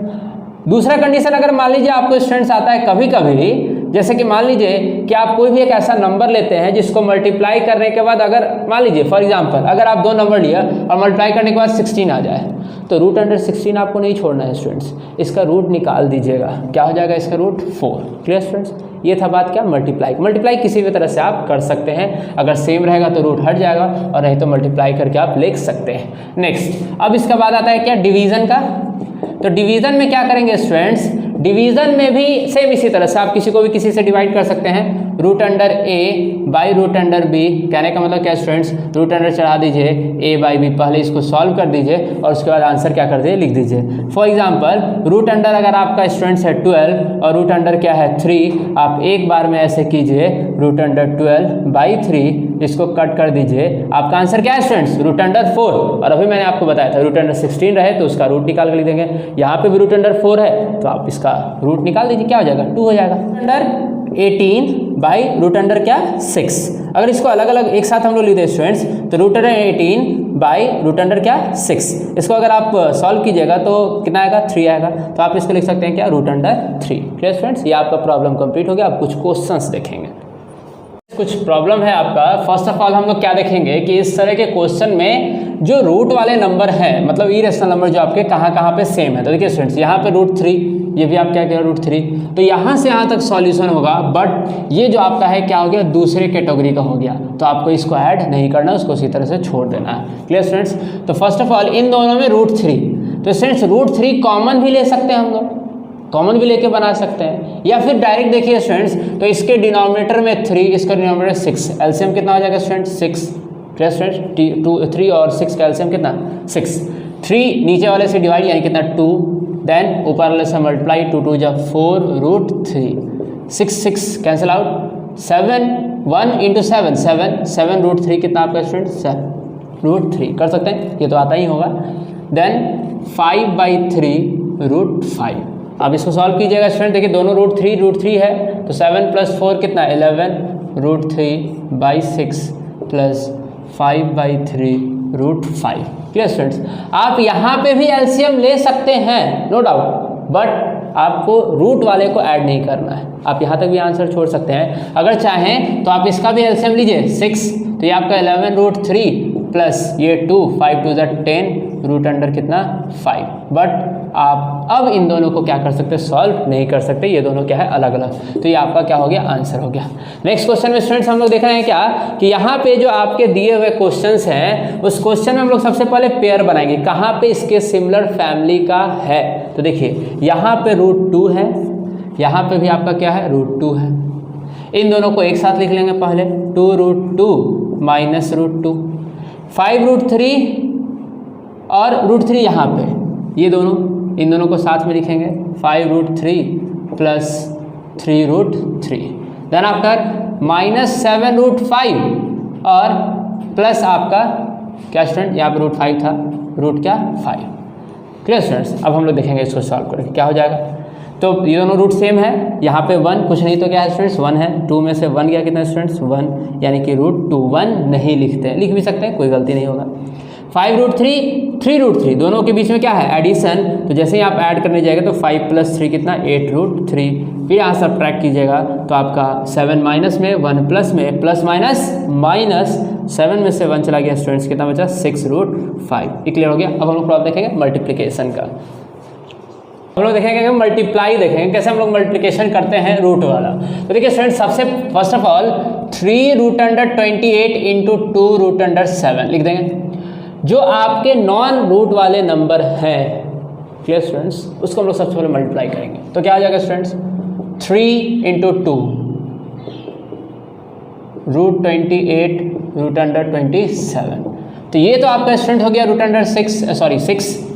दूसरा कंडीशन अगर मान लीजिए आपको स्टूडेंट्स आता है कभी कभी जैसे कि मान लीजिए कि आप कोई भी एक ऐसा नंबर लेते हैं जिसको मल्टीप्लाई करने के बाद, अगर मान लीजिए फॉर एग्जांपल अगर आप 2 नंबर लिया और मल्टीप्लाई करने के बाद 16 आ जाए, तो रूट अंडर 16 आपको नहीं छोड़ना है स्टूडेंट्स, इसका रूट निकाल दीजिएगा। क्या हो जाएगा इसका रूट? 4। Clear students? ये था बात क्या? मल्टीप्लाई किसी भी तरह से आप कर सकते हैं, अगर सेम रहेगा तो रूट हट जाएगा और नहीं तो मल्टीप्लाई करके आप लिख सकते हैं। नेक्स्ट, अब इसका बाद आता है क्या? डिवीज़न का। तो डिवीज़न में क्या करेंगे स्टूडेंट्स? डिवीज़न में भी सेम इसी तरह से आप किसी को भी किसी से डिवाइड कर सकते हैं, root under A by root under B. कहने का मतलब क्या स्टूडेंट्स? रूट अंडर चढ़ा दीजिए ए बाई बी, पहले इसको सॉल्व कर दीजिए और उसके बाद आंसर क्या कर दीजिए? लिख दीजिए। फॉर एग्जांपल रूट अंडर अगर आपका स्टूडेंट्स है 12 और रूट अंडर क्या है 3, आप एक बार में ऐसे कीजिए रूट अंडर 12 बाई 3, इसको कट कर दीजिए, आपका आंसर क्या है स्टूडेंट्स? Root under 4। और अभी मैंने आपको बताया था रूट अंडर 16 रहे तो उसका रूट निकाल कर लिख देंगे, यहाँ पे भी रूट अंडर 4 है तो आप इसका रूट निकाल दीजिए, क्या हो जाएगा? 2 हो जाएगा। अंडर 18 बाई रूट अंडर क्या? 6। अगर इसको अलग अलग एक साथ हम लोग लिख दें स्टूडेंट्स, तो root under 18 by root under क्या? 6। इसको अगर आप सॉल्व कीजिएगा तो कितना आएगा? 3 आएगा। तो आप इसको लिख सकते हैं क्या? Root under 3। Clear students? ये आपका प्रॉब्लम कंप्लीट हो गया। आप कुछ क्वेश्चंस देखेंगे, कुछ प्रॉब्लम है आपका। फर्स्ट ऑफ ऑल हम लोग क्या देखेंगे कि इस तरह के क्वेश्चन में जो रूट वाले नंबर हैं, मतलब इरेशनल नंबर जो आपके कहाँ पे सेम है। तो देखिए स्टूडेंट्स, यहाँ पे रूट 3, ये भी आप क्या कह रहे हो? रूट 3। तो यहाँ से यहाँ तक सॉल्यूशन होगा, बट ये जो आपका है क्या हो गया? दूसरे कैटेगरी का हो गया, तो आपको इसको ऐड नहीं करना, उसको उसी तरह से छोड़ देना है। Clear students? तो फर्स्ट ऑफ ऑल इन दोनों में रूट 3, तो स्टूडेंट्स रूट 3 कॉमन भी ले सकते हैं हम लोग, कॉमन भी लेके बना सकते हैं, या फिर डायरेक्ट देखिए स्टूडेंट्स, तो इसके डिनोमिनेटर में 3, इसका डिनोमिनेटर 6, एलसीएम कितना हो जाएगा स्टूडेंट्स? 6। प्लस स्टूडेंट्स 3 और 6 का एलसीएम कितना? 6। 3 नीचे वाले से डिवाइड यानी कितना? 2, देन ऊपर वाले से मल्टीप्लाई, 2 2 जा 4 root 3, 6 cancel out, 7 1 into 7 7 root 3 कितना आपका स्टूडेंट? 7 रूट 3 कर सकते हैं, ये तो आता ही होगा। Then 5/3 root 5। अब इसको सॉल्व कीजिएगा स्टूडेंट, देखिए दोनों रूट 3 है, तो 7 + 4 कितना? 11 root 3/6 plus 5/3 root 5। Clear students? आप यहाँ पे भी एलसीएम ले सकते हैं, नो डाउट, बट आपको रूट वाले को ऐड नहीं करना है। आप यहाँ तक भी आंसर छोड़ सकते हैं, अगर चाहें तो आप इसका भी एलसीएम लीजिए 6, तो ये आपका 11 रूट 3 प्लस ये 2, 5 2 जा 10 रूट अंडर कितना? 5। बट आप अब इन दोनों को क्या कर सकते हैं? सॉल्व नहीं कर सकते, ये दोनों क्या है? अलग अलग। तो ये आपका क्या हो गया? आंसर हो गया। नेक्स्ट क्वेश्चन में स्टूडेंट्स हम लोग देख रहे हैं क्या कि यहाँ पे जो आपके दिए हुए क्वेश्चंस हैं, उस क्वेश्चन में हम लोग सबसे पहले पेयर बनाएंगे, कहाँ पे इसके सिमिलर फैमिली का है। तो देखिए यहाँ पे रूट 2 है, यहाँ पे भी आपका क्या है? रूट 2 है। इन दोनों को एक साथ लिख लेंगे पहले, 2 रूट 2 माइनस रूट 2, 5 रूट 3 और रूट 3 यहाँ पे, ये दोनों, इन दोनों को साथ में लिखेंगे, 5 root 3 plus 3 root 3। Then after -7 root 5 और प्लस आपका क्या स्टूडेंट? यहाँ पे रूट 5 था, रूट क्या? 5। Clear students? अब हम लोग देखेंगे इसको सॉल्व करके क्या हो जाएगा। तो ये दोनों रूट सेम है, यहाँ पे 1 कुछ नहीं तो क्या है स्टूडेंट्स? 1 है। 2 में से 1 गया कितना स्टूडेंट्स? 1, यानी कि रूट 2। 1 नहीं लिखते हैं, लिख भी सकते हैं, कोई गलती नहीं होगा। 5 रूट 3 रूट 3, दोनों के बीच में क्या है? एडिशन। तो जैसे ही आप ऐड करने जाएगा तो 5 + 3 कितना? 8 रूट 3। फिर यहाँ सब्ट्रैक्ट कीजिएगा तो आपका 7 माइनस में 1 प्लस में, प्लस माइनस 7 में से 1 चला गया स्टूडेंट्स, कितना बचा? 6 रूट 5। ये क्लियर हो गया। अब हम लोग प्रॉब्लम देखेंगे मल्टीप्लिकेशन का। हम लोग देखेंगे कि मल्टीप्लाई देखेंगे, कैसे हम लोग मल्टीप्लिकेशन करते हैं रूट वाला। तो देखिए स्टूडेंट, सबसे first of all 3 root under 28 into 2 root under 7 लिख देंगे। जो आपके नॉन रूट वाले नंबर हैं, क्लियर स्टूडेंट्स, उसको हम लोग सबसे पहले मल्टीप्लाई करेंगे। तो क्या आ जाएगा students? 3 into 2 root 28 root under 27। तो ये तो आपका स्टूडेंट हो गया रूट अंडर 6,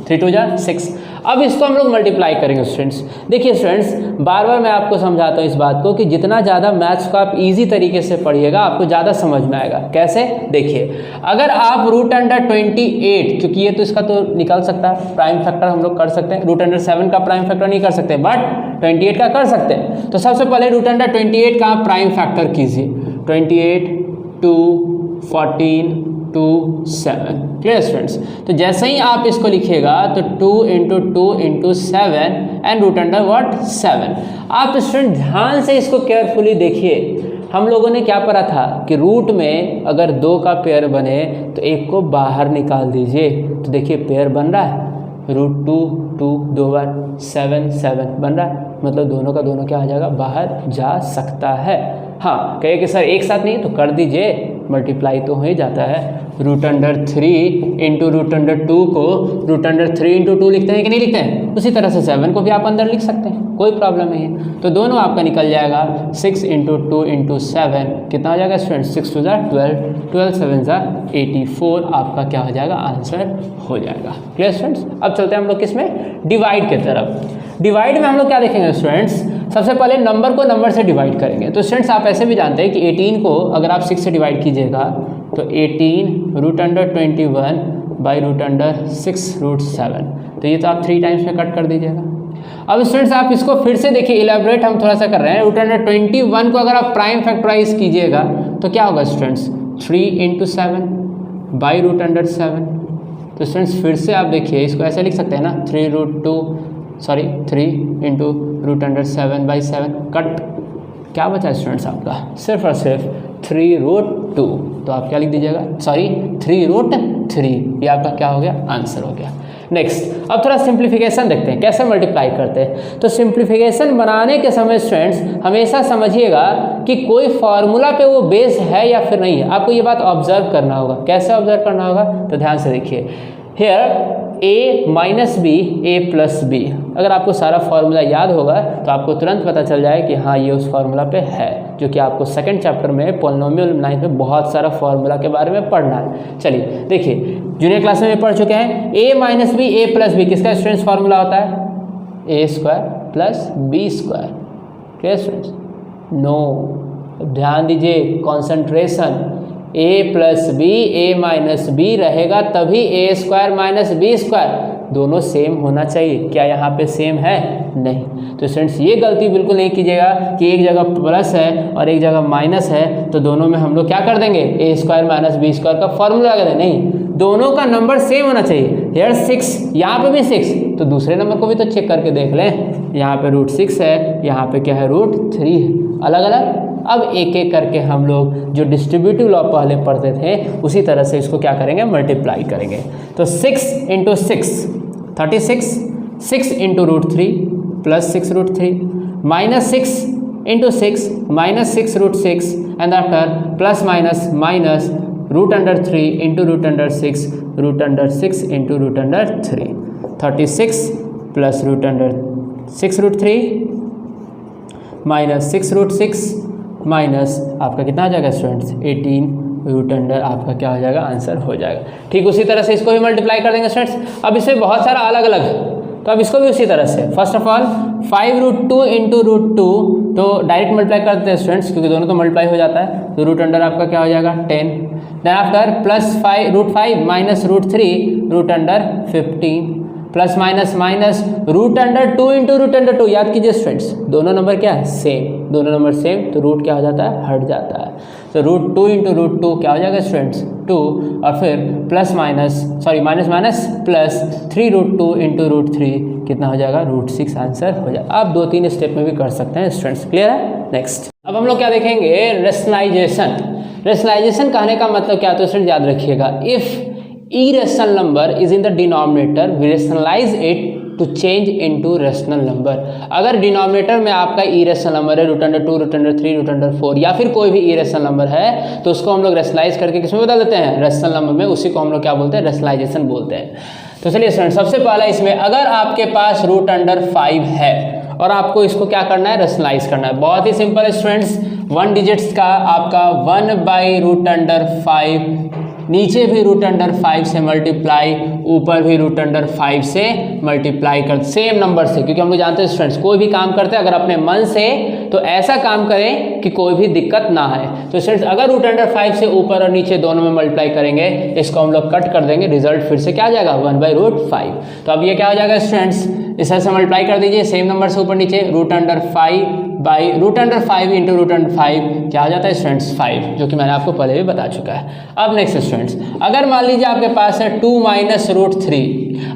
3 2 जा 6। अब इसको हम लोग मल्टीप्लाई करेंगे स्टूडेंट्स। देखिए स्टूडेंट्स, बार बार मैं आपको समझाता हूँ इस बात को कि जितना ज़्यादा मैथ्स को आप इजी तरीके से पढ़िएगा, आपको ज़्यादा समझ में आएगा। कैसे? देखिए, अगर आप रूट अंडर 28, क्योंकि ये तो इसका तो निकल सकता है, प्राइम फैक्टर हम लोग कर सकते हैं। रूट अंडर 7 का प्राइम फैक्टर नहीं कर सकते, बट 28 का कर सकते हैं। तो सबसे पहले रूट अंडर 28 का आप प्राइम फैक्टर कीजिए। 28 2 14 7। Clear students? तो जैसे ही आप इसको लिखिएगा तो 2 × 7 एंड रूट अंडर व्हाट 7। आप स्टूडेंट ध्यान से इसको केयरफुली देखिए। हम लोगों ने क्या पढ़ा था कि रूट में अगर 2 का पेयर बने तो एक को बाहर निकाल दीजिए। तो देखिए पेयर बन रहा है, √2 2 2 बार 7 7 बन रहा है, मतलब दोनों का दोनों क्या आ जाएगा, बाहर जा सकता है। हाँ कहिए कि सर एक साथ नहीं, तो कर दीजिए, मल्टीप्लाई तो हो ही जाता है। √3 × √2 को √3 × 2 लिखते हैं कि नहीं लिखते हैं, उसी तरह से 7 को भी आप अंदर लिख सकते हैं, कोई प्रॉब्लम नहीं है। तो दोनों आपका निकल जाएगा 6 × 2 × 7 कितना हो जाएगा स्टूडेंट, 6 2 12 12 7 84 आपका क्या हो जाएगा, आंसर हो जाएगा। Clear students? अब चलते हैं हम लोग किसमें, डिवाइड की तरफ। डिवाइड में हम लोग क्या देखेंगे स्टूडेंट्स, सबसे पहले नंबर को नंबर से डिवाइड करेंगे। तो स्टूडेंट्स आप ऐसे भी जानते हैं कि 18 को अगर आप 6 से डिवाइड कीजिएगा तो 18 √21 बाई √6 √7, तो ये तो आप 3 टाइम्स में कट कर दीजिएगा। अब स्टूडेंट्स आप इसको फिर से देखिए, इलेबोरेट हम थोड़ा सा कर रहे हैं। √21 को अगर आप प्राइम फैक्टराइज कीजिएगा तो क्या होगा स्टूडेंट्स, 3 × 7 बाई √7। तो स्टूडेंट्स फिर से आप देखिए, इसको ऐसे लिख सकते हैं ना, 3 × √7/7 कट, क्या बचा स्टूडेंट्स आपका, सिर्फ और सिर्फ 3√2। तो आप क्या लिख दीजिएगा, 3√3, ये आपका क्या हो गया, आंसर हो गया। नेक्स्ट अब थोड़ा सिंप्लीफिकेशन देखते हैं, कैसे मल्टीप्लाई करते हैं। तो सिंप्लीफिकेशन बनाने के समय स्टूडेंट्स हमेशा समझिएगा कि कोई फार्मूला पे वो बेस है या फिर नहीं है, आपको ये बात ऑब्जर्व करना होगा। कैसे ऑब्जर्व करना होगा, तो ध्यान से देखिए, hair a - b a + b, अगर आपको सारा फार्मूला याद होगा तो आपको तुरंत पता चल जाए कि हाँ ये उस फार्मूला पे है, जो कि आपको सेकंड चैप्टर में पॉलिनोमियल लाइन में बहुत सारा फार्मूला के बारे में पढ़ना है। चलिए देखिए, जूनियर क्लास में पढ़ चुके हैं, a - b a + b किसका स्टूडेंट्स फार्मूला होता है, a² + b²। Clear students? No, ध्यान दीजिए, concentration, a + b a - b रहेगा तभी a² - b², दोनों सेम होना चाहिए। क्या यहाँ पे सेम है, नहीं। तो स्टूडेंट्स ये गलती बिल्कुल नहीं कीजिएगा कि एक जगह प्लस है और एक जगह माइनस है तो दोनों में हम लोग क्या कर देंगे, a² - b² का फॉर्मूला लगा दें, नहीं, दोनों का नंबर सेम होना चाहिए। यार 6, यहाँ पे भी 6, तो दूसरे नंबर को भी तो चेक करके देख लें, यहाँ पे √6 है, यहाँ पे क्या है, √3 है, अलग अलग। अब एक एक करके हम लोग जो डिस्ट्रीब्यूटिव लॉ पहले पढ़ते थे उसी तरह से इसको क्या करेंगे, मल्टीप्लाई करेंगे। तो 6 × 6 36, 6 × √3 + 6 √3 -6 × 6 -6 √6 एंड आफ्टर +- √3 × √6 √6 × √3, 36 + √6 √3 -6 √6 माइनस आपका कितना आ जाएगा स्टूडेंट्स, 18 आपका क्या हो जाएगा, आंसर हो जाएगा। ठीक उसी तरह से इसको भी मल्टीप्लाई कर देंगे स्टूडेंट्स। अब इसमें बहुत सारा अलग अलग है, तो अब इसको भी उसी तरह से, फर्स्ट ऑफ ऑल 5√2 × √2, तो डायरेक्ट मल्टीप्लाई कर देते हैं स्टूडेंट्स, क्योंकि दोनों तो मल्टीप्लाई हो जाता है। तो √अंडर आपका क्या हो जाएगा, 10, देन आफ्टर +5 √5 - √3 √अंडर 15, +- √2 × √2, याद कीजिए स्टूडेंट्स, दोनों नंबर क्या है, सेम, दोनों नंबर सेम, तो रूट क्या हो जाता है, हट जाता है। तो √2 × √2 क्या हो जाएगा स्टूडेंट्स, 2, और फिर +3√2 × √3 कितना हो जाएगा, √6 आंसर हो जाएगा। आप 2-3 स्टेप में भी कर सकते हैं स्टूडेंट्स। क्लियर है? नेक्स्ट अब हम लोग क्या देखेंगे, रेशनलाइजेशन। रेशनलाइजेशन कहने का मतलब क्या, तो स्टूडेंट याद रखिएगा, if irrational number is in the denominator we rationalize it to change into rational number। अगर डिनोमिनेटर में आपका irrational नंबर है, √2 √3 √4 या फिर कोई भी irrational नंबर है, तो उसको हम लोग रेशनलाइज करके किसमें बदल देते हैं, रेशनल नंबर में, उसी को हम लोग क्या बोलते हैं, रेशनलाइजेशन बोलते हैं। तो चलिए स्टूडेंट, सबसे पहला इसमें अगर आपके पास √5 है और आपको इसको क्या करना है, रेशनलाइज करना है, बहुत ही सिंपल है स्टूडेंट्स। 1 डिजिट्स का आपका 1/√5, नीचे भी √5 से मल्टीप्लाई, ऊपर भी √5 से मल्टीप्लाई कर, सेम नंबर से, क्योंकि हम लोग जानते हैं स्टूडेंट्स कोई भी काम करते हैं अगर अपने मन से तो ऐसा काम करें कि कोई भी दिक्कत ना आए। तो स्टूडेंट्स अगर √5 से ऊपर और नीचे दोनों में मल्टीप्लाई करेंगे, इसको हम लोग कट कर देंगे, रिजल्ट फिर से क्या आ जाएगा, 1/√5। तो अब ये क्या हो जाएगा स्टूडेंट्स, इस तरह से मल्टीप्लाई कर दीजिए सेम नंबर से ऊपर नीचे, √5 बाई √5 इंटू √5 क्या आ जाता है स्टूडेंट्स 5, जो कि मैंने आपको पहले भी बता चुका है। अब नेक्स्ट स्टूडेंट्स, अगर मान लीजिए आपके पास है 2 माइनस √3,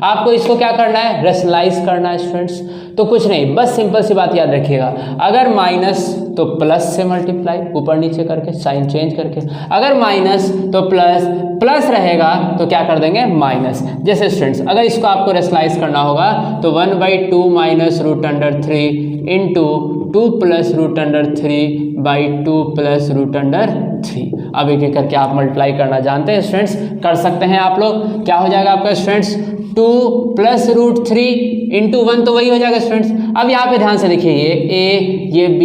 आपको इसको क्या करना है, रेशनलाइज करना है स्टूडेंट्स। तो कुछ नहीं, बस सिंपल सी बात याद रखिएगा, अगर माइनस तो प्लस से मल्टीप्लाई ऊपर नीचे करके, साइन चेंज करके, अगर माइनस तो प्लस, प्लस रहेगा तो क्या कर देंगे माइनस। जैसे स्टूडेंट्स अगर इसको आपको रेशनलाइज करना होगा तो 1/2 minus √3 into 2 plus √3 by 2 plus √3। अब एक एक करके आप मल्टीप्लाई करना जानते हैं स्टूडेंट्स, कर सकते हैं आप लोग। क्या हो जाएगा आपका स्टूडेंट्स, 2 प्लस √3 इंटू 1 तो वही हो जाएगा स्टूडेंट्स। अब यहाँ पे ध्यान से देखिए, ये a, ये b,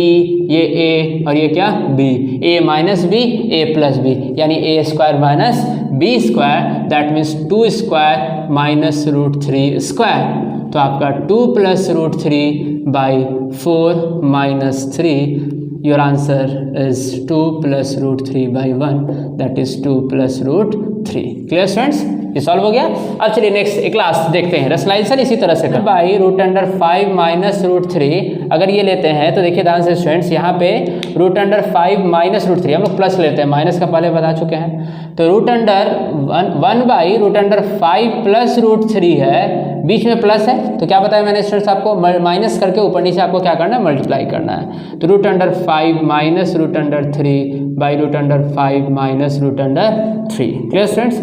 ये a और ये क्या b, a minus b, a plus b, यानी a square minus b square, that means 2 square minus √3 square. तो आपका 2 plus √3 by 4 minus 3, your answer is 2 plus √3 by 1, that is 2 plus √3। Clear students, ये solve हो गया। अब चलिए next एक class देखते हैं, रेशनलाइजेशन इसी तरह से बाई √5 माइनस √3, अगर ये लेते हैं तो देखिए ध्यान से स्टूडेंट्स, यहाँ पे √5 माइनस √3 हम लोग प्लस लेते हैं, माइनस का पहले बता चुके हैं। तो √1 बाई √5 प्लस √3 है, बीच में प्लस है तो क्या बताया मैंने स्टूडेंट्स आपको, माइनस करके ऊपर नीचे आपको क्या करना है, मल्टीप्लाई करना है। तो √5 minus √3 by √5 minus √3। Clear students,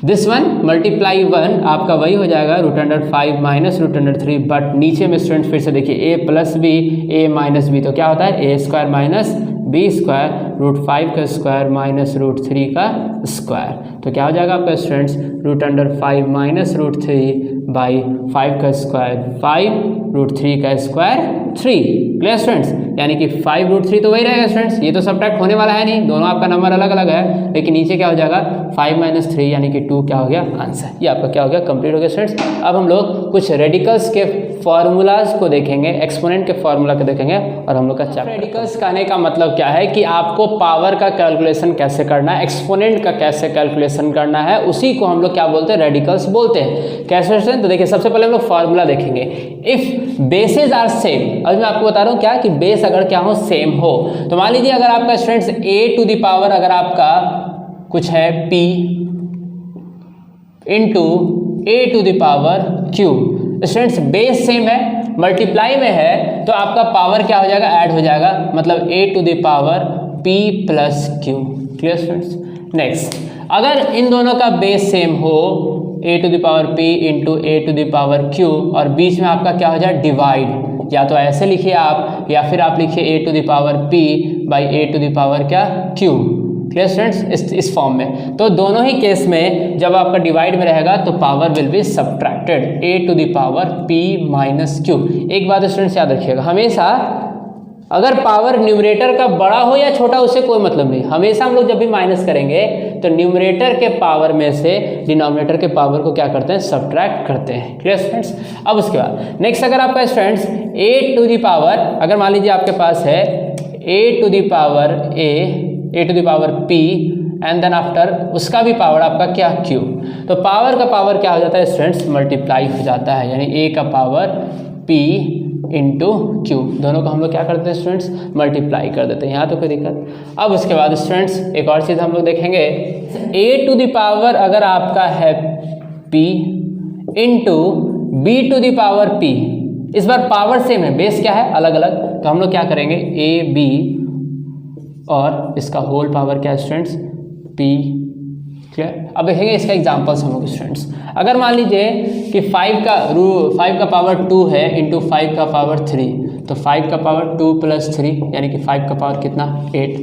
this one multiply 1 आपका वही हो जाएगा √5 माइनस √3, बट नीचे में स्टूडेंट्स फिर से देखिए a plus B, a minus B, तो क्या होता है a square minus b square, √5 का स्क्वायर माइनस √3 का स्क्वायर। तो क्या हो जाएगा आपका स्टूडेंट्स, √5 माइनस √3 बाई 5 का स्क्वायर 5, √3 का स्क्वायर 3। क्लियर स्टूडेंट्स, यानी कि 5 √3 तो वही रहेगा स्टूडेंट्स, ये तो सब्ट्रैक्ट होने वाला है नहीं, दोनों आपका नंबर अलग अलग है, लेकिन नीचे क्या हो जाएगा 5 माइनस 3 यानी कि 2 क्या हो गया आंसर। ये आपका क्या हो गया, कंप्लीट हो गया स्टूडेंट्स। अब हम लोग कुछ रेडिकल्स के फॉर्मूलाज को देखेंगे, एक्सपोनेंट के फॉर्मूला को देखेंगे, और हम लोग का चैप्टर रेडिकल्स का आने का मतलब क्या है कि आपको पावर का कैलकुलेशन कैसे करना है, एक्सपोनेंट का कैसे कैलकुलेशन करना है, उसी को हम लोग क्या बोलते हैं, रेडिकल्स बोलते हैं। कैसे स्टूडेंट, तो देखिए सबसे पहले हम लोग फॉर्मूला देखेंगे, इफ बेसेस आर सेम। अभी मैं आपको बता रहा हूँ क्या, कि बेस अगर क्या हो, सेम हो, तो मान लीजिए अगर आपका students a to the power अगर आपका कुछ है p into a to the power q, students base same है, मल्टीप्लाई में है, तो आपका पावर क्या हो जाएगा, ऐड हो जाएगा, मतलब a to the power p plus q। Clear students, next अगर इन दोनों का बेस सेम हो, a to the power p into a to the power q, और बीच में आपका क्या हो जाए, डिवाइड, या तो ऐसे लिखिए आप, या फिर आप लिखिए a to the power p by a to the power क्या q। क्लियर स्टूडेंट्स, इस फॉर्म में। तो दोनों ही केस में जब आपका डिवाइड में रहेगा तो power will be subtracted, a to the power p minus q। एक बात स्टूडेंट्स याद रखिएगा, हमेशा अगर पावर न्यूमरेटर का बड़ा हो या छोटा उससे कोई मतलब नहीं, हमेशा हम लोग जब भी माइनस करेंगे तो न्यूमरेटर के पावर में से डिनोमिनेटर के पावर को क्या करते हैं, सब्ट्रैक्ट करते हैं। क्लियर स्टूडेंट्स, अब उसके बाद नेक्स्ट अगर आपका students a to the power, अगर मान लीजिए आपके पास है a to the power a to the power p and then after उसका भी पावर आपका क्या q, तो पावर का पावर क्या हो जाता है स्टूडेंट्स, मल्टीप्लाई हो जाता है, यानी a का पावर p इंटू क्यू, दोनों को हम लोग क्या करते हैं स्टूडेंट्स, मल्टीप्लाई कर देते हैं, यहाँ तो कोई दिक्कत। अब उसके बाद स्टूडेंट्स एक और चीज़ हम लोग देखेंगे, a टू द पावर अगर आपका है p into b to the power p, इस बार पावर सेम है, बेस क्या है अलग अलग, तो हम लोग क्या करेंगे a b और इसका होल पावर क्या है स्टूडेंट्स, p। क्लियर, अब देखेंगे इसका एग्जांपल्स हम लोग स्टूडेंट्स। अगर मान लीजिए कि 5 का पावर 2 है इंटू 5 का पावर 3, तो 5 का पावर 2 प्लस 3 यानी कि 5 का पावर कितना 8।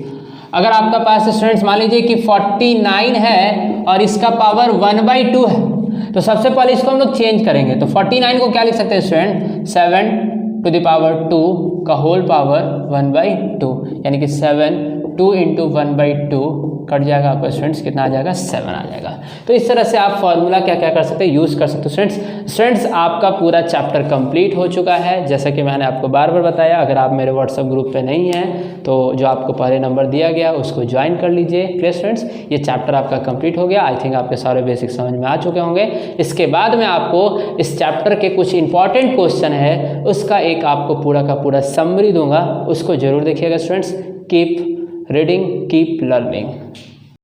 अगर आपका पास स्टूडेंट्स मान लीजिए कि 49 है और इसका पावर 1/2 है, तो सबसे पहले इसको हम लोग चेंज करेंगे, तो 49 को क्या लिख सकते हैं स्टूडेंट, 7 टू द पावर 2 का होल पावर 1/2, यानी कि 7 2 इंटू 1/2 कट जाएगा आपका स्टूडेंट्स, कितना आ जाएगा 7 आ जाएगा। तो इस तरह से आप फॉर्मूला क्या क्या कर सकते हैं, यूज़ कर सकते हो स्टूडेंट्स आपका पूरा चैप्टर कंप्लीट हो चुका है। जैसा कि मैंने आपको बार बार बताया, अगर आप मेरे व्हाट्सएप ग्रुप पे नहीं हैं तो जो आपको पहले नंबर दिया गया उसको ज्वाइन कर लीजिए। क्लियर स्टूडेंट्स, ये चैप्टर आपका कंप्लीट हो गया। आई थिंक आपके सारे बेसिक समझ में आ चुके होंगे। इसके बाद में आपको इस चैप्टर के कुछ इंपॉर्टेंट क्वेश्चन है उसका एक आपको पूरा का पूरा समरी दूंगा, उसको जरूर देखिएगा students. Keep reading, keep learning.